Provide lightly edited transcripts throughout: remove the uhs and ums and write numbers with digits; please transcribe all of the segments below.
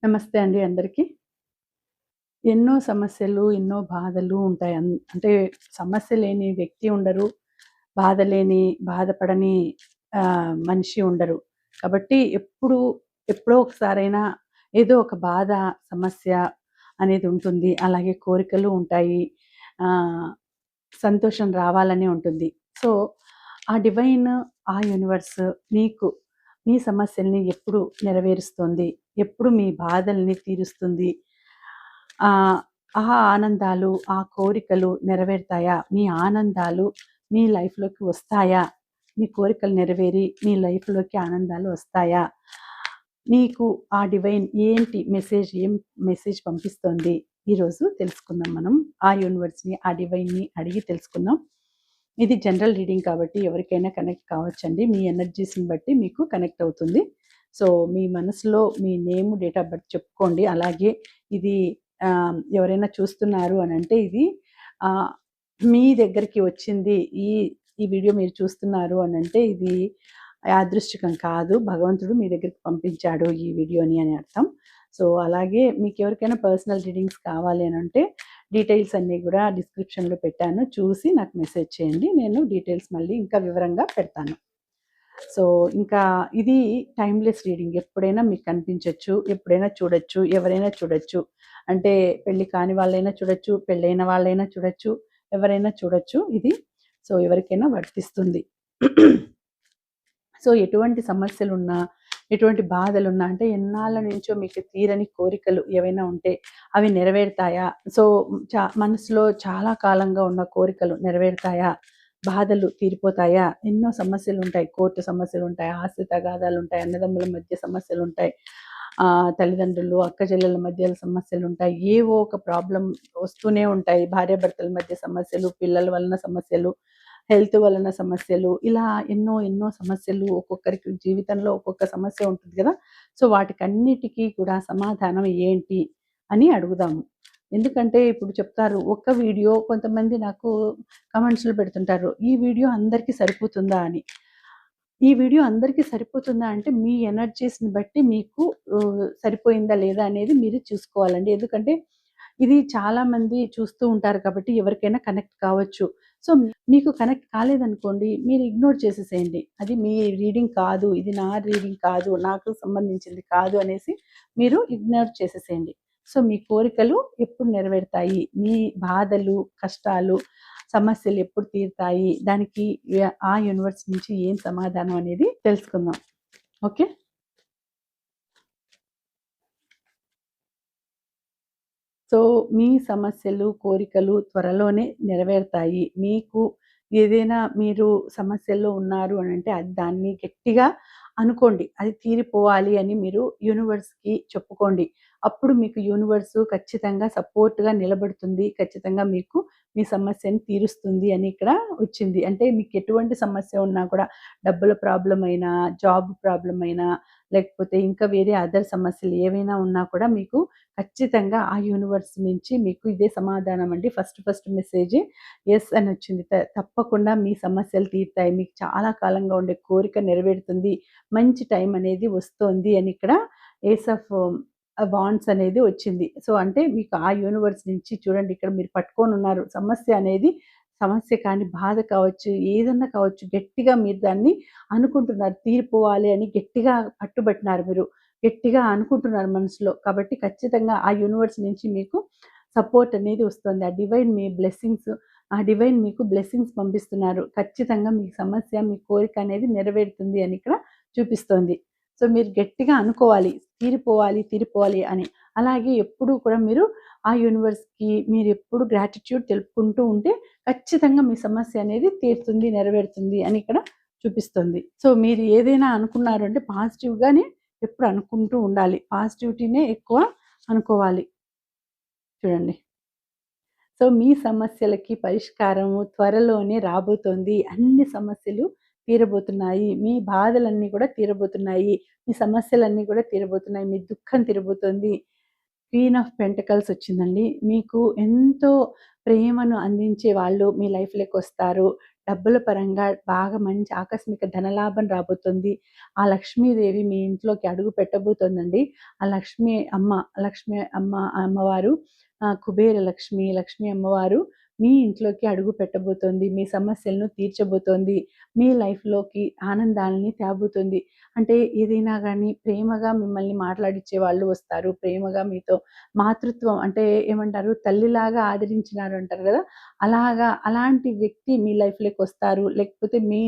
నమస్తే అండి అందరికీ. ఎన్నో సమస్యలు, ఎన్నో బాధలు ఉంటాయి. అంటే సమస్య లేని వ్యక్తి ఉండరు. బాధ లేని, బాధపడని మనిషి ఉండరు. కాబట్టి ఎప్పుడో ఒకసారైనా ఏదో ఒక బాధ, సమస్య అనేది ఉంటుంది. అలాగే కోరికలు ఉంటాయి. ఆహ్, సంతోషం రావాలని ఉంటుంది. సో, ఆ డివైన్, ఆ యూనివర్స్ మీకు మీ సమస్యల్ని ఎప్పుడు నెరవేరుస్తుంది? ఎప్పుడు మీ బాధల్ని తీరుస్తుంది? ఆహ్, ఆ ఆనందాలు, ఆ కోరికలు నెరవేరుతాయా? మీ ఆనందాలు మీ లైఫ్‌లోకి వస్తాయా? మీ కోరికలు నెరవేరి మీ లైఫ్‌లోకి ఆనందాలు వస్తాయా? మీకు ఆ డివైన్ ఏం మెసేజ్ పంపిస్తోంది? ఈరోజు తెలుసుకుందాం మనం. ఆ యూనివర్స్‌ని, ఆ డివైన్‌ని అడిగి తెలుసుకుందాం. ఇది జనరల్ రీడింగ్ కాబట్టి ఎవరికైనా కనెక్ట్ కావచ్చండి. మీ ఎనర్జీస్‌ని బట్టి మీకు కనెక్ట్ అవుతుంది. సో, మీ మనసులో మీ నేమ్, డేట్ ఆఫ్ బర్త్ చెప్పుకోండి. అలాగే ఇది ఎవరైనా చూస్తున్నారు అనంటే ఇది ఆహ్, మీ దగ్గరికి వచ్చింది. ఈ ఈ వీడియో మీరు చూస్తున్నారు అనంటే ఇది యాదృశ్చికం కాదు. భగవంతుడు మీ దగ్గరికి పంపించాడు ఈ వీడియోని అని అర్థం. సో, అలాగే మీకెవరికైనా పర్సనల్ రీడింగ్స్ కావాలి అనంటే డీటెయిల్స్ అన్నీ గూడా డిస్క్రిప్షన్‌లో పెట్టాను. చూసి నాకు మెసేజ్ చేయండి. నేను డీటెయిల్స్ మళ్ళీ ఇంకా వివరంగా పెడతాను. సో, ఇంకా ఇది టైమ్‌లెస్ రీడింగ్. ఎప్పుడైనా మీకు కనిపించొచ్చు. ఎప్పుడైనా చూడొచ్చు. ఎవరైనా చూడొచ్చు. అంటే పెళ్లి కాని వాళ్ళైనా చూడొచ్చు. పెళ్ళైన వాళ్ళైనా చూడొచ్చు. ఎవరైనా చూడొచ్చు ఇది. సో, ఎవరికైనా వర్తిస్తుంది. సో, ఎటువంటి సమస్యలున్నా, ఎటువంటి బాధలున్నా అంటే ఎన్నాళ్ళ నుంచో మీకు తీరని కోరికలు ఏవైనా ఉంటే అవి నెరవేరుతాయా? సో, మనసులో చాలా కాలంగా ఉన్న కోరికలు నెరవేరుతాయా? బాధలు తీరిపోతాయా? ఎన్నో సమస్యలుంటాయి. కోర్టు సమస్యలుంటాయి, ఆస్తి తగాదాలుంటాయి, అన్నదమ్ముల మధ్య సమస్యలుంటాయి. తల్లిదండ్రులు, అక్కచెల్లెల మధ్య సమస్యలుంటాయి. ఏవో ఒక ప్రాబ్లమ్ వస్తూనే ఉంటాయి. భార్యాభర్తల మధ్య సమస్యలు, పిల్లల వలన సమస్యలు, హెల్త్ వలన సమస్యలు, ఇలా ఎన్నో సమస్యలు ఒక్కొక్కరికి జీవితంలో ఒక్కొక్క సమస్య ఉంటుంది గదా! సో, వాటికన్నిటికి కూడా సమాధానం ఏంటి అని అడుగుదాము. ఎందుకంటే ఇప్పుడు చెప్తారు ఒక్క వీడియో కొంతమంది నాకు కామెంట్స్‌లో పెడుతుంటారు. ఈ వీడియో అందరికి సరిపోతుందా అని. ఈ వీడియో అందరికి సరిపోతుందా అంటే మీ ఎనర్జీస్‌ని బట్టి మీకు సరిపోయిందా లేదా అనేది మీరు చూసుకోవాలండి. ఎందుకంటే ఇది చాలామంది చూస్తూ ఉంటారు కాబట్టి ఎవరికైనా కనెక్ట్ కావచ్చు. సో, మీకు కనెక్ట్ కాలేదనుకోండి మీరు ఇగ్నోర్ చేసేసేయండి. అది మీ రీడింగ్ కాదు. ఇది నా రీడింగ్ కాదు. నాకు సంబంధించింది కాదు అనేసి మీరు ఇగ్నోర్ చేసేసేయండి. సో, మీ కోరికలు ఎప్పుడు నెరవేరుతాయి? మీ బాధలు, కష్టాలు, సమస్యలు ఎప్పుడు తీరుతాయి? దానికి ఆ యూనివర్స్ నుంచి ఏం సమాధానం అనేది తెలుసుకుందాం. ఓకే. సో, మీ సమస్యలు, కోరికలు త్వరలోనే నెరవేరుతాయి. మీకు ఏదైనా మీరు సమస్యల్లో ఉన్నారు అనంటే దాన్ని గట్టిగా అనుకోండి. అది తీరిపోవాలి అని మీరు యూనివర్స్‌కి చెప్పుకోండి. అప్పుడు మీకు యూనివర్సు ఖచ్చితంగా సపోర్ట్‌గా నిలబడుతుంది. ఖచ్చితంగా మీకు మీ సమస్యని తీరుస్తుంది అని ఇక్కడ వచ్చింది. అంటే మీకు ఎటువంటి సమస్య ఉన్నా కూడా డబ్బుల ప్రాబ్లమ్ అయినా, జాబ్ ప్రాబ్లమ్ అయినా, లేకపోతే ఇంకా వేరే అదర్ సమస్యలు ఏవైనా ఉన్నా కూడా మీకు ఖచ్చితంగా ఆ యూనివర్స్ నుంచి మీకు ఇదే సమాధానం అండి. ఫస్ట్ మెసేజే యెస్ అనొచ్చింది. తప్పకుండా మీ సమస్యలు తీరుతాయి. మీకు చాలా కాలంగా ఉండే కోరిక నెరవేరుతుంది. మంచి టైం అనేది వస్తోంది అని ఇక్కడ ఏస్ ఆఫ్ వాండ్స్ అనేది వచ్చింది. సో, అంటే మీకు ఆ యూనివర్స్ నుంచి చూడండి ఇక్కడ మీరు పట్టుకొనున్నారు. సమస్య కానీ, బాధ కావచ్చు, ఏదన్నా కావచ్చు గట్టిగా మీరు దాన్ని అనుకుంటున్నారు. తీరిపోవాలి అని గట్టిగా పట్టుబట్టినారు మీరు. గట్టిగా అనుకుంటున్నారు మనసులో. కాబట్టి ఖచ్చితంగా ఆ యూనివర్స్ నుంచి మీకు సపోర్ట్ అనేది వస్తుంది. ఆ డివైన్ మీకు బ్లెస్సింగ్స్ పంపిస్తున్నారు. ఖచ్చితంగా మీ సమస్య, మీ కోరిక అనేది నెరవేరుతుంది అని ఇక్కడ చూపిస్తోంది. సో, మీరు గట్టిగా అనుకోవాలి. తీరిపోవాలి అని. అలాగే ఎప్పుడూ కూడా మీరు ఆ యూనివర్స్‌కి మీరెప్పుడు గ్రాటిట్యూడ్ తెలుపుకుంటూ ఉంటే ఖచ్చితంగా మీ సమస్య అనేది తీరుతుంది, నెరవేరుతుంది అని ఇక్కడ చూపిస్తుంది. సో, మీరు ఏదైనా అనుకున్నారు అంటే పాజిటివ్‌గానే ఎప్పుడు అనుకుంటూ ఉండాలి. పాజిటివిటీనే ఎక్కువ అనుకోవాలి. చూడండి. సో, మీ సమస్యలకి పరిష్కారము త్వరలోనే రాబోతోంది. అన్ని సమస్యలు తీరబోతున్నాయి. మీ బాధలన్నీ కూడా తీరబోతున్నాయి. మీ సమస్యలన్నీ కూడా తీరబోతున్నాయి. మీ దుఃఖం తీరబోతోంది. క్వీన్ ఆఫ్ పెంటకల్స్ వచ్చిందండి. మీకు ఎంతో ప్రేమను అందించే వాళ్ళు మీ లైఫ్‌లోకొస్తారు. డబ్బుల పరంగా బాగా మంచి ఆకస్మిక ధనలాభం రాబోతుంది. ఆ లక్ష్మీదేవి మీ ఇంట్లోకి అడుగు పెట్టబోతోందండి. ఆ లక్ష్మి అమ్మవారు కుబేర లక్ష్మి, లక్ష్మీ అమ్మవారు మీ ఇంట్లోకి అడుగు పెట్టబోతోంది. మీ సమస్యలను తీర్చబోతోంది. మీ లైఫ్‌లోకి ఆనందాల్ని తేబోతుంది. అంటే ఏదైనా గానీ ప్రేమగా మిమ్మల్ని మాట్లాడిచ్చే వాళ్ళు వస్తారు. ప్రేమగా మీతో మాతృత్వం అంటే ఏమంటారు తల్లిలాగా ఆదరించినారు అంటారు గదా! అలాంటి వ్యక్తి మీ లైఫ్‌లోకొస్తారు. లేకపోతే మీ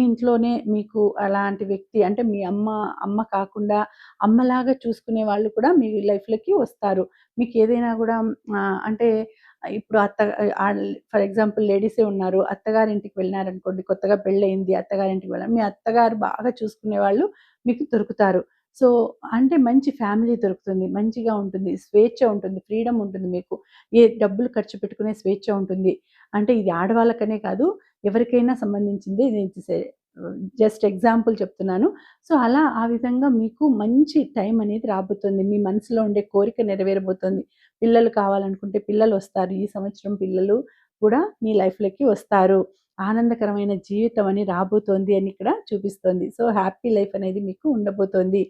ఇంట్లోనే మీకు అలాంటి వ్యక్తి అంటే మీ అమ్మ కాకుండా అమ్మలాగా చూసుకునే వాళ్ళు కూడా మీ లైఫ్‌లోకి వస్తారు. మీకేదైనా గూడా అంటే ఇప్పుడు ఫర్ ఎగ్జాంపుల్ లేడీసే ఉన్నారు. అత్తగారింటికి వెళ్ళినారనుకోండి, కొత్తగా పెళ్ళయింది అత్తగారింటికి వెళ్ళారు. మీ అత్తగారు బాగా చూసుకునేవాళ్ళు మీకు దొరుకుతారు. సో, అంటే మంచి ఫ్యామిలీ దొరుకుతుంది. మంచిగా ఉంటుంది. స్వేచ్ఛ ఉంటుంది. ఫ్రీడమ్ ఉంటుంది మీకు. డబ్బులు ఖర్చు పెట్టుకునే స్వేచ్ఛ ఉంటుంది. అంటే ఇది ఆడవాళ్ళకనే కాదు, ఎవరికైనా సంబంధించింది. జస్ట్ ఎగ్జాంపుల్ చెప్తున్నాను. సో, ఆ విధంగా మీకు మంచి టైం అనేది రాబోతుంది. మీ మనసులో ఉండే కోరిక నెరవేరబోతుంది. పిల్లలు కావాలనుకుంటే పిల్లలొస్తారు. ఈ సంవత్సరం పిల్లలు కూడా మీ లైఫ్‌లోకి వస్తారు. ఆనందకరమైన జీవితం అని రాబోతోంది అని ఇక్కడ చూపిస్తోంది. సో, హ్యాపీ లైఫ్ అనేది మీకు ఉండబోతోంది.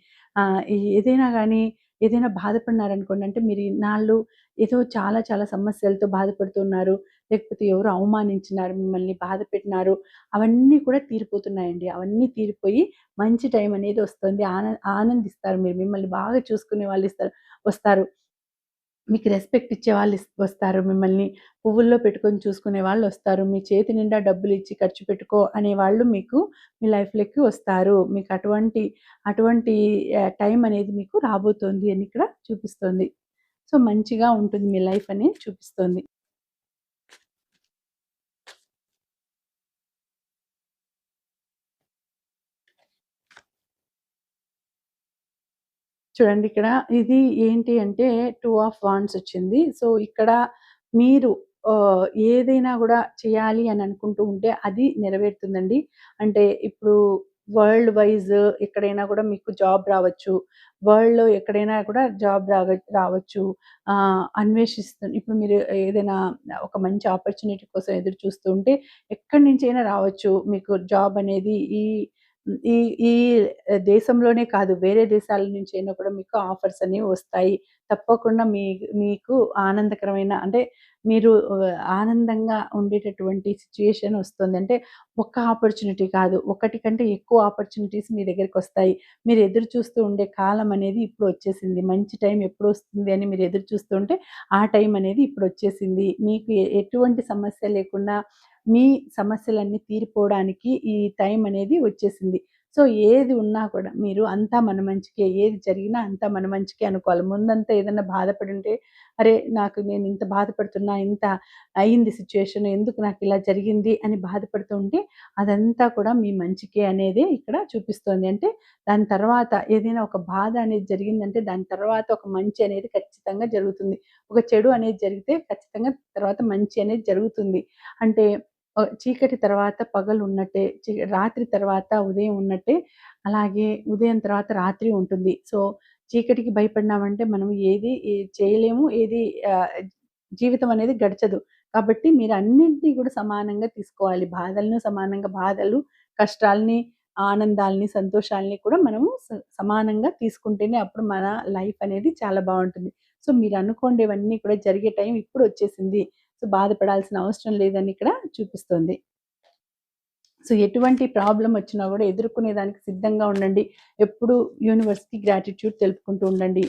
ఏదైనా గానీ ఏదైనా బాధపడినారనుకోండి, అంటే మీరు ఇన్నాళ్ళు ఏదో చాలా చాలా సమస్యలతో బాధపడుతున్నారు. లేకపోతే ఎవరో అవమానించినారు, మిమ్మల్ని బాధపెట్టినారు. అవన్నీ కూడా తీరిపోతున్నాయండి. అవన్నీ తీరిపోయి మంచి టైం అనేది వస్తుంది. ఆనందిస్తారు మీరు. మిమ్మల్ని బాగా చూసుకునే వస్తారు. మీకు రెస్పెక్ట్ ఇచ్చేవాళ్ళు వస్తారు. మిమ్మల్ని పువ్వుల్లో పెట్టుకొని చూసుకునే వాళ్ళొస్తారు. మీ చేతి నిండా డబ్బులిచ్చి ఖర్చు పెట్టుకో అనేవాళ్ళు మీకు మీ లైఫ్‌లోకి వస్తారు. మీకు అటువంటి టైం అనేది మీకు రాబోతోంది అని ఇక్కడ చూపిస్తోంది. సో, మంచిగా ఉంటుంది మీ లైఫ్ అని చూపిస్తోంది. చూడండి ఇక్కడ ఇది ఏంటి అంటే 2 ఆఫ్ వాండ్స్ వచ్చింది. సో, ఇక్కడ మీరు ఏదైనా గూడా చేయాలి అని అనుకుంటూ ఉంటే అది నెరవేరుతుందండి. అంటే ఇప్పుడు వరల్డ్ వైస్ ఎక్కడైనా గూడా మీకు జాబ్ రావచ్చు. వరల్డ్‌లో ఎక్కడైనా కూడా జాబ్ రావచ్చు. ఇప్పుడు మీరు ఏదైనా ఒక మంచి ఆపర్చునిటీ కోసం ఎదురు చూస్తూ ఉంటే ఎక్కడి నుంచైనా రావచ్చు. మీకు జాబ్ అనేది ఈ ఈ ఈ దేశంలోనే కాదు, వేరే దేశాల నుంచైనా కూడా మీకు ఆఫర్స్ అనేవి వస్తాయి. తప్పకుండా మీకు ఆనందకరమైన అంటే మీరు ఆనందంగా ఉండేటటువంటి సిట్యుయేషన్ వస్తుంది. అంటే ఒక్క ఆపర్చునిటీ కాదు, ఒకటి కంటే ఎక్కువ ఆపర్చునిటీస్ మీ దగ్గరికొస్తాయి. మీరు ఎదురు చూస్తూ ఉండే కాలం అనేది ఇప్పుడు వచ్చేసింది. మంచి టైం ఎప్పుడొస్తుంది అని మీరు ఎదురు చూస్తూ ఉంటే, ఆ టైం అనేది ఇప్పుడొచ్చేసింది. మీకు ఎటువంటి సమస్య లేకుండా మీ సమస్యలన్నీ తీరిపోవడానికి ఈ టైం అనేది వచ్చేసింది. సో, ఏది ఉన్నా కూడా మీరు అంతా మన మంచికే, ఏది జరిగినా అంతా మన మంచికే అనుకోవాలి. ముందంతా ఏదన్నా బాధపడుంటే, అరే! నేనింత బాధపడుతున్నా, ఇంత అయింది సిట్యుయేషన్, ఎందుకు నాకిలా జరిగింది అని బాధపడుతూ ఉంటే, అదంతా కూడా మీ మంచికే అనేదే ఇక్కడ చూపిస్తోంది. అంటే దాని తర్వాత ఏదైనా ఒక బాధ అనేది జరిగిందంటే, దాని తర్వాత ఒక మంచి అనేది ఖచ్చితంగా జరుగుతుంది. ఒక చెడు అనేది జరిగితే ఖచ్చితంగా తర్వాత మంచి అనేది జరుగుతుంది. అంటే చీకటి తర్వాత పగలున్నట్టే, రాత్రి తర్వాత ఉదయం ఉన్నట్టే, అలాగే ఉదయం తర్వాత రాత్రి ఉంటుంది. సో, చీకటికి భయపడినామంటే మనం చేయలేము. జీవితం అనేది గడచదు. కాబట్టి మీరన్నింటిని కూడా సమానంగా తీసుకోవాలి. బాధలు, కష్టాల్ని, ఆనందాల్ని, సంతోషాల్ని కూడా మనము సమానంగా తీసుకుంటేనే అప్పుడు మన లైఫ్ అనేది చాలా బావుంటుంది. సో, మీరనుకోండివన్నీ కూడా జరిగే టైం ఇప్పుడొచ్చేసింది. సో, బాధపడాల్సిన అవసరం లేదని ఇక్కడ చూపిస్తోంది. సో, ఎటువంటి ప్రాబ్లమ్ వచ్చినా గూడా ఎదుర్కొనేదానికి సిద్ధంగా ఉండండి. ఎప్పుడు యూనివర్స్‌కి గ్రాటిట్యూడ్ తెలుపుకుంటూ ఉండండి.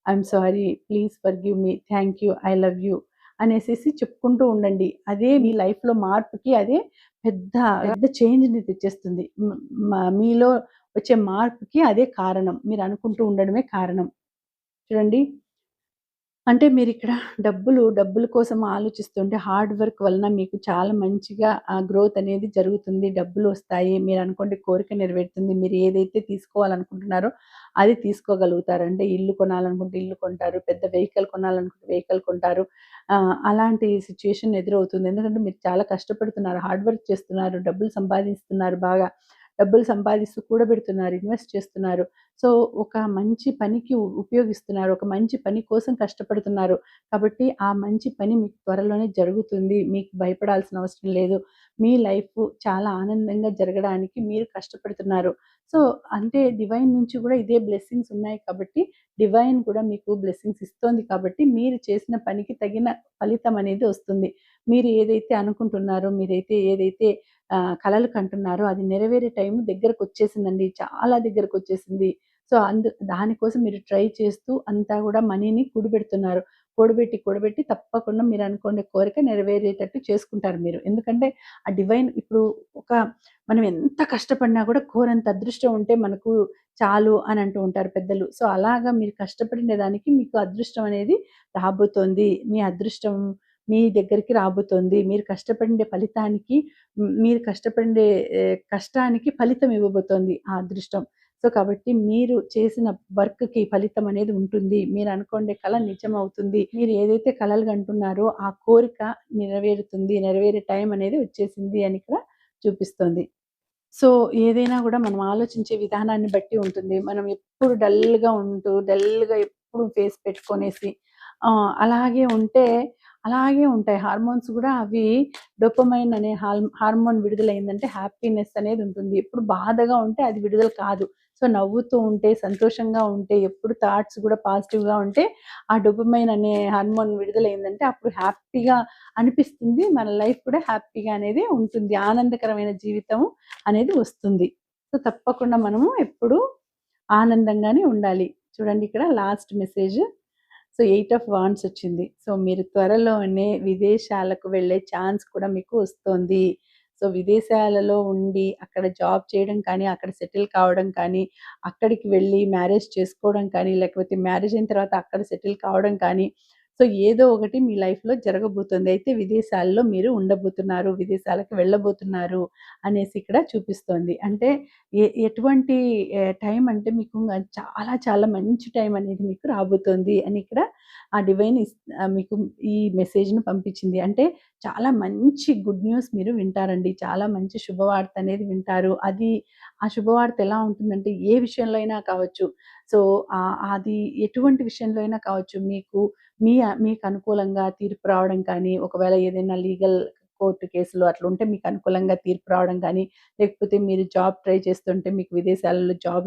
I'm sorry, please forgive me, thank you, I love you అనేసేసి చెప్పుకుంటూ ఉండండి. అదే మీ లైఫ్‌లో మార్పుకి అదే పెద్ద పెద్ద చేంజ్‌ని తెచ్చేస్తుంది. మీలో వచ్చే మార్పుకి అదే కారణం. మీరు అనుకుంటూ ఉండడమే కారణం. చూడండి, అంటే మీరిక్కడ డబ్బుల కోసం ఆలోచిస్తుంటే హార్డ్ వర్క్ వలన మీకు చాలా మంచిగా గ్రోత్ అనేది జరుగుతుంది. డబ్బులొస్తాయి. మీరనుకోండి కోరిక నెరవేరుతుంది. మీరు ఏదైతే తీసుకోవాలనుకుంటున్నారో అది తీసుకోగలుగుతారు. అంటే ఇల్లు కొనాలనుకుంటే ఇల్లు కొంటారు. పెద్ద వెహికల్ కొనాలనుకుంటే వెహికల్ కొంటారు. అలాంటి సిట్యుయేషన్ ఎదురవుతుంది. ఎందుకంటే మీరు చాలా కష్టపడుతున్నారు. హార్డ్ వర్క్ చేస్తున్నారు. డబ్బులు సంపాదిస్తున్నారు బాగా. డబ్బులు సంపాదిస్తూ కూడబెడుతున్నారు. ఇన్వెస్ట్ చేస్తున్నారు. సో, ఒక మంచి పనికి ఉపయోగిస్తున్నారు. ఒక మంచి పని కోసం కష్టపడుతున్నారు. కాబట్టి ఆ మంచి పని మీకు త్వరలోనే జరుగుతుంది. మీకు భయపడాల్సిన అవసరం లేదు. మీ లైఫ్ చాలా ఆనందంగా జరగడానికి మీరు కష్టపడుతున్నారు. సో, అంటే డివైన్ నుంచి గూడా ఇదే బ్లెస్సింగ్స్ ఉన్నాయి కాబట్టి, డివైన్ కూడా మీకు బ్లెస్సింగ్స్ ఇస్తోంది కాబట్టి, మీరు చేసిన పనికి తగిన ఫలితం అనేది వస్తుంది. మీరు ఏదైతే అనుకుంటున్నారో, ఏదైతే కలలు కంటున్నారో అది నెరవేరే టైం దగ్గరకొచ్చేసిందండి. చాలా దగ్గరకొచ్చేసింది. సో, దానికోసం మీరు ట్రై చేస్తూ అంతా గూడా మనీని కూడబెడుతున్నారు. కూడబెట్టి తప్పకుండా మీరనుకునే కోరిక నెరవేరేటట్టు చేసుకుంటారు మీరు. ఎందుకంటే, ఆ డివైన్ ఇప్పుడు ఒక మనం ఎంత కష్టపడినా గూడా కోరంత అదృష్టం ఉంటే మనకు చాలు అని అంటూ ఉంటారు పెద్దలు. సో, అలాగా మీరు కష్టపడిన దానికి మీకు అదృష్టం అనేది రాబోతోంది. మీ అదృష్టం మీ దగ్గరికి రాబోతోంది. మీరు కష్టపడిండే ఫలితానికి మీరు కష్టపడిండే కష్టానికి ఫలితం ఇవ్వబోతోంది ఆ అదృష్టం. సో, కాబట్టి మీరు చేసిన వర్క్‌కి ఫలితం అనేది ఉంటుంది. మీరు అనుకోండే కల నిజమవుతుంది. మీరు ఏదైతే కలలు కంటున్నారో ఆ కోరిక నెరవేరుతుంది. నెరవేరే టైం అనేది వచ్చేసింది అని ఇక్కడ చూపిస్తోంది. సో, ఏదైనా గూడా మనం ఆలోచించే విధానాన్ని బట్టి ఉంటుంది. మనం ఎప్పుడు డల్‌గా ఎప్పుడు ఫేస్ పెట్టుకొనేసి అలాగే ఉంటే అలాగే ఉంటాయి. హార్మోన్స్ గూడా అవి డోపమైన్ అనే హార్మోన్ విడుదలయిందంటే హ్యాపీనెస్ అనేది ఉంటుంది. ఎప్పుడు బాధగా ఉంటే అది విడుదల కాదు. సో, నవ్వుతూ ఉంటే, సంతోషంగా ఉంటే, ఎప్పుడు థాట్స్ గూడా పాజిటివ్‌గా ఉంటే, ఆ డోపమైన్ అనే హార్మోన్ విడుదలయిందంటే అప్పుడు హ్యాపీగా అనిపిస్తుంది. మన లైఫ్ కూడా హ్యాపీగా అనేది ఉంటుంది. ఆనందకరమైన జీవితం అనేది వస్తుంది. సో, తప్పకుండా మనము ఎప్పుడూ ఆనందంగానే ఉండాలి. చూడండి ఇక్కడ last message. So, 8 of wands వచ్చింది. సో, మీరు త్వరలోనే విదేశాలకు వెళ్ళే ఛాన్స్ కూడా మీకు వస్తోంది. సో, విదేశాలలో ఉండి అక్కడ జాబ్ చేయడం కానీ, అక్కడ సెటిల్ కావడం కానీ, అక్కడికి వెళ్ళి మ్యారేజ్ చేసుకోవడం కానీ, లేకపోతే మ్యారేజ్ అయిన తర్వాత అక్కడ సెటిల్ కావడం కానీ, సో, ఏదో ఒకటి మీ లైఫ్‌లో జరగబోతుంది. అయితే విదేశాల్లో మీరు ఉండబోతున్నారు, విదేశాలకు వెళ్ళబోతున్నారు అనేసి ఇక్కడ చూపిస్తోంది. అంటే ఎటువంటి టైం అంటే మీకు చాలా చాలా మంచి టైం అనేది మీకు రాబోతోంది అని ఇక్కడ ఆ డివైన్ మీకు ఈ మెసేజ్‌ని పంపించింది. అంటే చాలా మంచి గుడ్ న్యూస్ మీరు వింటారండి. చాలా మంచి శుభవార్త అనేది వింటారు. ఆ శుభవార్త ఎలా ఉంటుందంటే ఏ విషయంలో అయినా కావచ్చు. సో, అది ఎటువంటి విషయంలో అయినా కావచ్చు. మీకు అనుకూలంగా తీర్పు రావడం కానీ, ఒకవేళ ఏదైనా లీగల్ కోర్ట్ కేసులు అట్లుంటే మీకు అనుకూలంగా తీర్పు రావడం కానీ, లేకపోతే మీరు జాబ్ ట్రై చేస్తుంటే మీకు విదేశాలలో జాబ్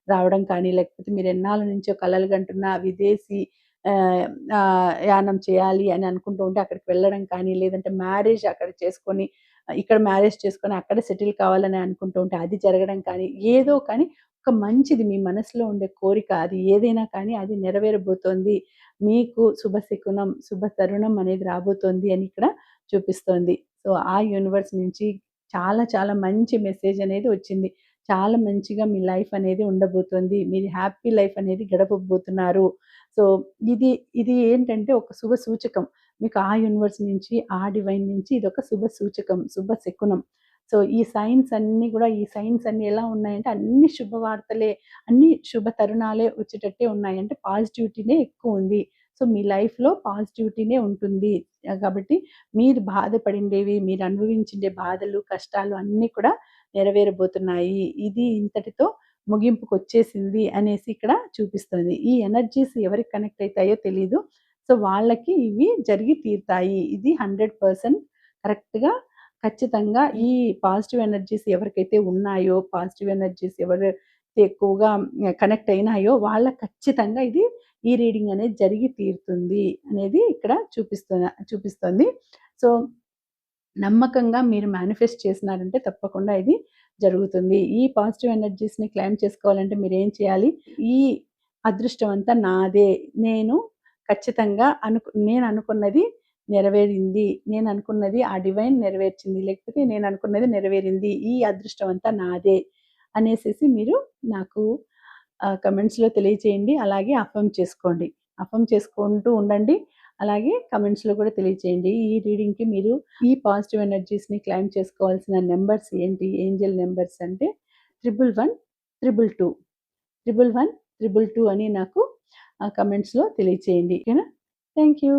రావడం కానీ, లేకపోతే మీరు ఎన్నాళ్ళ నుంచో కలలు కంటున్న విదేశీ ఆహ్, యానం చేయాలి అని అనుకుంటూ ఉంటే అక్కడికి వెళ్ళడం కానీ, లేదంటే మ్యారేజ్ అక్కడ చేసుకొని, ఇక్కడ మ్యారేజ్ చేసుకొని అక్కడే సెటిల్ కావాలని అనుకుంటూ ఉంటే అది జరగడం కానీ, ఏదో కానీ ఒక మంచిది మీ మనసులో ఉండే కోరిక అది ఏదైనా కానీ అది నెరవేరబోతోంది. మీకు శుభశకునం, శుభ తరుణం అనేది రాబోతోంది అని ఇక్కడ చూపిస్తోంది. సో, ఆ యూనివర్స్ నుంచి చాలా చాలా మంచి మెసేజ్ అనేది వచ్చింది. చాలా మంచిగా మీ లైఫ్ అనేది ఉండబోతోంది. మీరు హ్యాపీ లైఫ్ అనేది గడపబోతున్నారు. సో, ఇది ఇది ఏంటంటే ఒక శుభ సూచకం. మీకు ఆ యూనివర్స్ నుంచి, ఆ డివైన్ నుంచి ఇదొక శుభ సూచకం, శుభ శకునం. సో, ఈ సైన్స్ అన్నీ ఎలా ఉన్నాయంటే అన్ని శుభవార్తలే, అన్ని శుభ తరుణాలే వచ్చేటట్టే ఉన్నాయి. అంటే పాజిటివిటీనే ఎక్కువుంది. సో, మీ లైఫ్‌లో పాజిటివిటీనే ఉంటుంది. కాబట్టి మీరు బాధపడిండేవి, మీరు అనుభవించిండే బాధలు, కష్టాలు అన్నీ కూడా నెరవేరబోతున్నాయి. ఇది ఇంతటితో ముగింపుకొచ్చేసింది అనేసి ఇక్కడ చూపిస్తుంది. ఈ ఎనర్జీస్ ఎవరికి కనెక్ట్ అయితాయో తెలీదు. సో, వాళ్ళకి ఇవి జరిగి తీరుతాయి. ఇది 100% కరెక్ట్‌గా ఖచ్చితంగా ఈ పాజిటివ్ ఎనర్జీస్ ఎవరికైతే ఉన్నాయో, పాజిటివ్ ఎనర్జీస్ ఎవరైతే ఎక్కువగా కనెక్ట్ అయినాయో వాళ్ళకి ఖచ్చితంగా ఈ రీడింగ్ అనేది జరిగి తీరుతుంది అనేది ఇక్కడ చూపిస్తోంది. సో, నమ్మకంగా మీరు మేనిఫెస్ట్ చేసినారంటే తప్పకుండా ఇది జరుగుతుంది. ఈ పాజిటివ్ ఎనర్జీస్‌ని క్లెయిమ్ చేసుకోవాలంటే మీరేం చేయాలి? ఈ అదృష్టం అంతా నాదే. నేను ఖచ్చితంగా నేననుకున్నది నెరవేరింది. నేననుకున్నది ఆ డివైన్ నెరవేర్చింది. లేకపోతే నేననుకున్నది నెరవేరింది. ఈ అదృష్టం అంతా నాదే అనేసేసి మీరు నాకు కమెంట్స్‌లో తెలియచేయండి. అలాగే అఫర్మ్ చేసుకోండి. అఫర్మ్ చేసుకుంటూ ఉండండి. అలాగే కమెంట్స్‌లో కూడా తెలియచేయండి. ఈ రీడింగ్‌కి మీరు ఈ పాజిటివ్ ఎనర్జీస్‌ని క్లెయిమ్ చేసుకోవాల్సిన నంబర్స్ ఏంటి? ఏంజెల్ నంబర్స్ అంటే 11 222 11 222 అని నాకు కమెంట్స్‌లో తెలియచేయండి. ఓకేనా? Thank you.